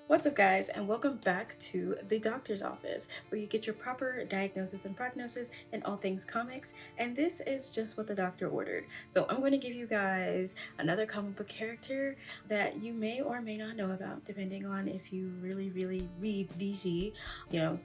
What's up, guys, and welcome back to the doctor's office, where you get your proper diagnosis and prognosis in all things comics. And this is just what the doctor ordered. So I'm going to give you guys another comic book character that you may or may not know about, depending on if you really read DC,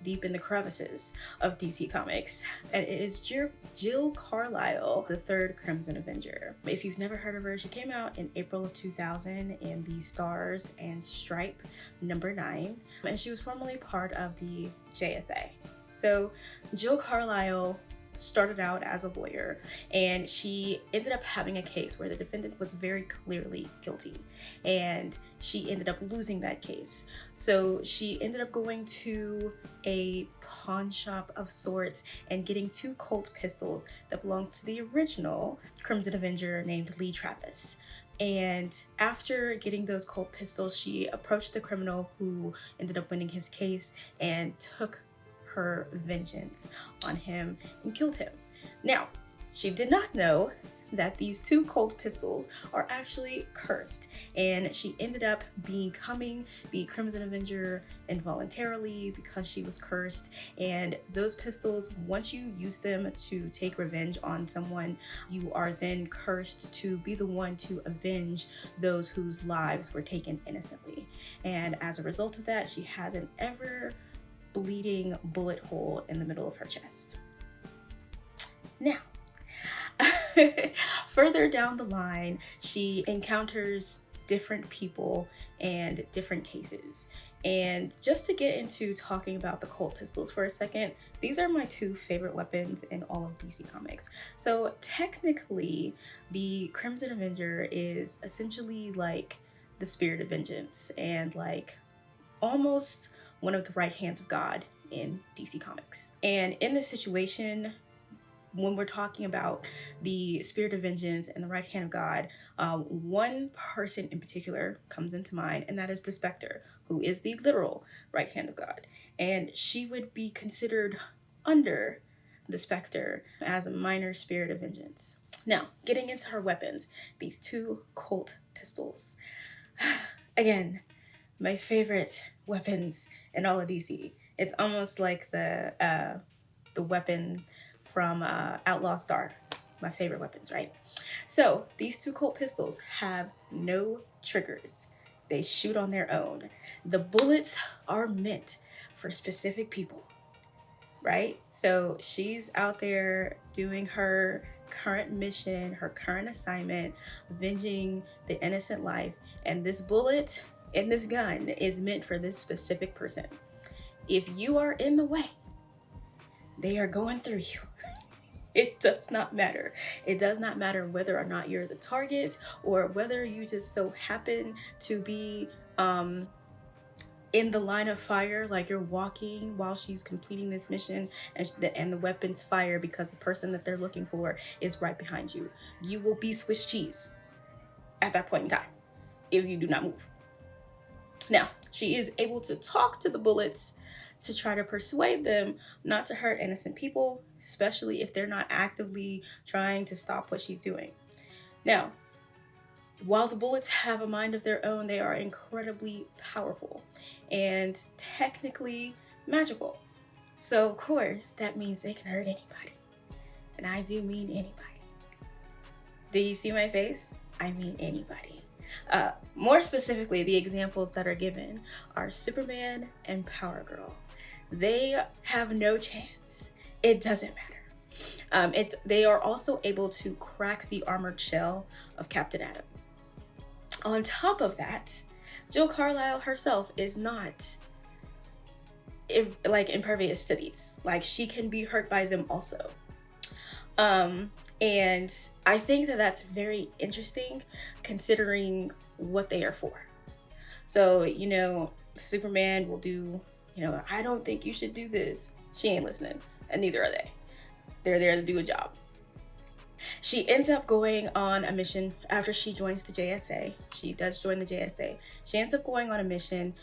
deep in the crevices of DC Comics. And it is Jill Carlisle, the third Crimson Avenger. If you've never heard of her, she came out in April of 2000 in the Stars and Stripe number 9, and she was formerly part of the JSA. So Jill Carlisle started out as a lawyer, and she ended up having a case where the defendant was very clearly guilty, and she ended up losing that case. So she ended up going to a pawn shop of sorts and getting 2 Colt pistols that belonged to the original Crimson Avenger named Lee Travis. And after getting those Colt pistols, she approached the criminal who ended up winning his case and took her vengeance on him and killed him. Now, she did not know that these 2 Colt pistols are actually cursed, and she ended up becoming the Crimson Avenger involuntarily because she was cursed. And those pistols, once you use them to take revenge on someone, you are then cursed to be the one to avenge those whose lives were taken innocently. And as a result of that, she has an ever bleeding bullet hole in the middle of her chest. Now, further down the line, she encounters different people and different cases. And just to get into talking about the Colt pistols for a second, these are my 2 favorite weapons in all of DC Comics. So technically, the Crimson Avenger is essentially like the spirit of vengeance and like almost one of the right hands of God in DC Comics. And in this situation, when we're talking about the spirit of vengeance and the right hand of God, one person in particular comes into mind, and that is the Spectre, who is the literal right hand of God. And she would be considered under the Spectre as a minor spirit of vengeance. Now, getting into her weapons, these 2 Colt pistols. Again, my favorite weapons in all of DC. It's almost like the weapon from Outlaw Star, my favorite weapons, right? So these 2 Colt pistols have no triggers. They shoot on their own. The bullets are meant for specific people, right? So she's out there doing her current mission, her current assignment, avenging the innocent life, and this bullet in this gun is meant for this specific person. If you are in the way, they are going through you. It does not matter. It does not matter whether or not you're the target or whether you just so happen to be in the line of fire, like you're walking while she's completing this mission, and the weapons fire because the person that they're looking for is right behind you. You will be Swiss cheese at that point in time if you do not move. Now, she is able to talk to the bullets to try to persuade them not to hurt innocent people, especially if they're not actively trying to stop what she's doing. Now, while the bullets have a mind of their own, they are incredibly powerful and technically magical. So, of course, that means they can hurt anybody. And I do mean anybody. Do you see my face? I mean anybody. More specifically, the examples that are given are Superman and Power Girl. They have no chance. It doesn't matter. They are also able to crack the armored shell of Captain Atom. On top of that, Jill Carlisle herself is not impervious to these. Like, she can be hurt by them also. And I think that that's very interesting considering what they are for. So, Superman will do, I don't think you should do this. She ain't listening, and neither are they. They're there to do a job. She ends up going on a mission after she joins the JSA. She does join the JSA. She ends up going on a mission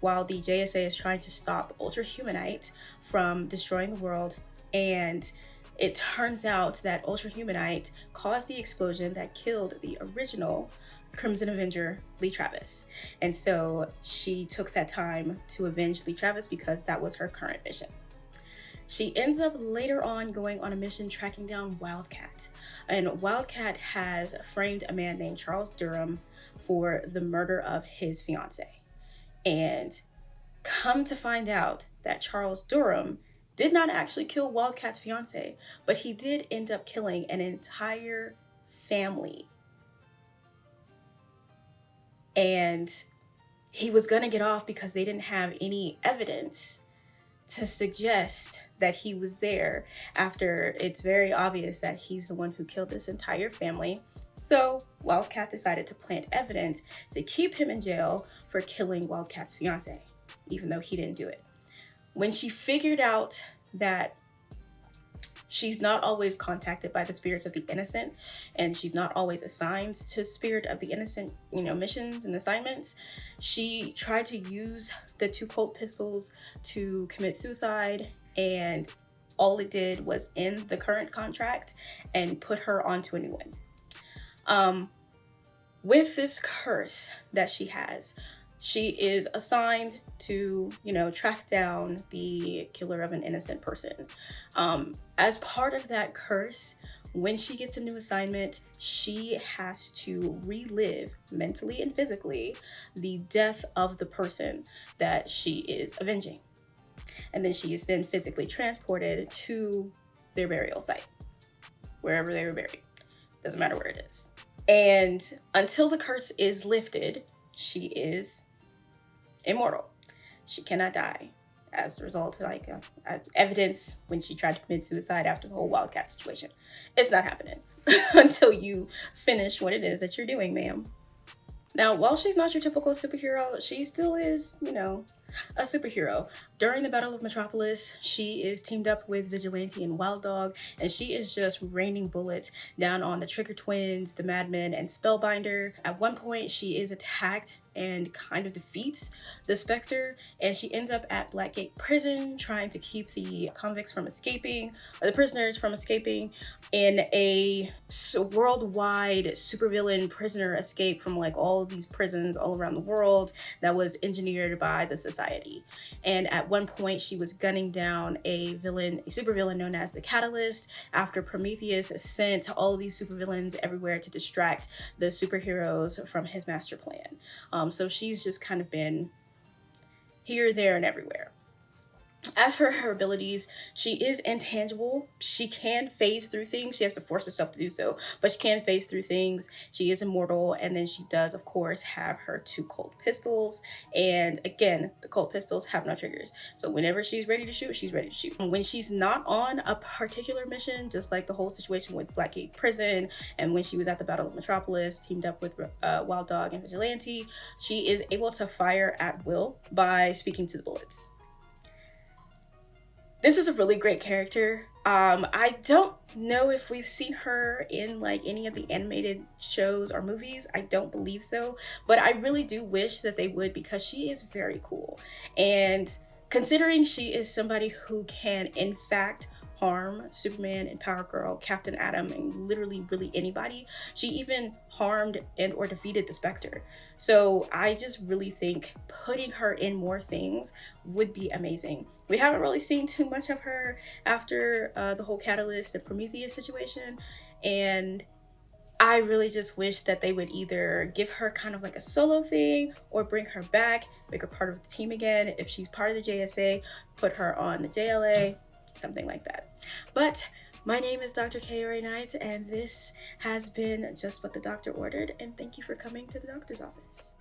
while the JSA is trying to stop Ultra Humanite from destroying the world. And it turns out that Ultra Humanite caused the explosion that killed the original Crimson Avenger Lee Travis. And so she took that time to avenge Lee Travis because that was her current mission. She ends up later on going on a mission tracking down Wildcat. And Wildcat has framed a man named Charles Durham for the murder of his fiance. And come to find out that Charles Durham did not actually kill Wildcat's fiance, but he did end up killing an entire family. And he was gonna get off because they didn't have any evidence to suggest that he was there after it's very obvious that he's the one who killed this entire family. So Wildcat decided to plant evidence to keep him in jail for killing Wildcat's fiance, even though he didn't do it. When she figured out that she's not always contacted by the spirits of the innocent, and she's not always assigned to spirit of the innocent, missions and assignments, she tried to use the 2 Colt pistols to commit suicide, and all it did was end the current contract and put her onto a new one. With this curse that she has, she is assigned to, track down the killer of an innocent person. As part of that curse, when she gets a new assignment, she has to relive mentally and physically the death of the person that she is avenging. And then she is then physically transported to their burial site, wherever they were buried. Doesn't matter where it is. And until the curse is lifted, she is immortal. She cannot die. As a result, evidence when she tried to commit suicide after the whole Wildcat situation. It's not happening until you finish what it is that you're doing, ma'am. Now, while she's not your typical superhero, she still is, a superhero. During the Battle of Metropolis, she is teamed up with Vigilante and Wild Dog, and she is just raining bullets down on the Trigger Twins, the Madmen, and Spellbinder. At one point, she is attacked and kind of defeats the Spectre, and she ends up at Blackgate Prison trying to keep the convicts from escaping, or the prisoners from escaping, in a worldwide supervillain prisoner escape from all of these prisons all around the world that was engineered by the Society. And at one point, she was gunning down a supervillain known as the Catalyst, after Prometheus sent all of these supervillains everywhere to distract the superheroes from his master plan. So she's just kind of been here, there, and everywhere. As for her abilities, she is intangible. She can phase through things. She has to force herself to do so, but she can phase through things. She is immortal, and then she does, of course, have her 2 Colt pistols. And again, the Colt pistols have no triggers. So whenever she's ready to shoot, she's ready to shoot. When she's not on a particular mission, just like the whole situation with Blackgate Prison, and when she was at the Battle of Metropolis, teamed up with Wild Dog and Vigilante, she is able to fire at will by speaking to the bullets. This is a really great character. I don't know if we've seen her in any of the animated shows or movies. I don't believe so, but I really do wish that they would, because she is very cool. And considering she is somebody who can, in fact, harm Superman and Power Girl, Captain Atom, and literally really anybody. She even harmed and or defeated the Spectre. So I just really think putting her in more things would be amazing. We haven't really seen too much of her after the whole Catalyst and Prometheus situation, and I really just wish that they would either give her kind of a solo thing, or bring her back, make her part of the team again. If she's part of the JSA, put her on the JLA, something like that. But my name is Dr. K.R.A. Knight, and this has been Just What the Doctor Ordered, and thank you for coming to the doctor's office.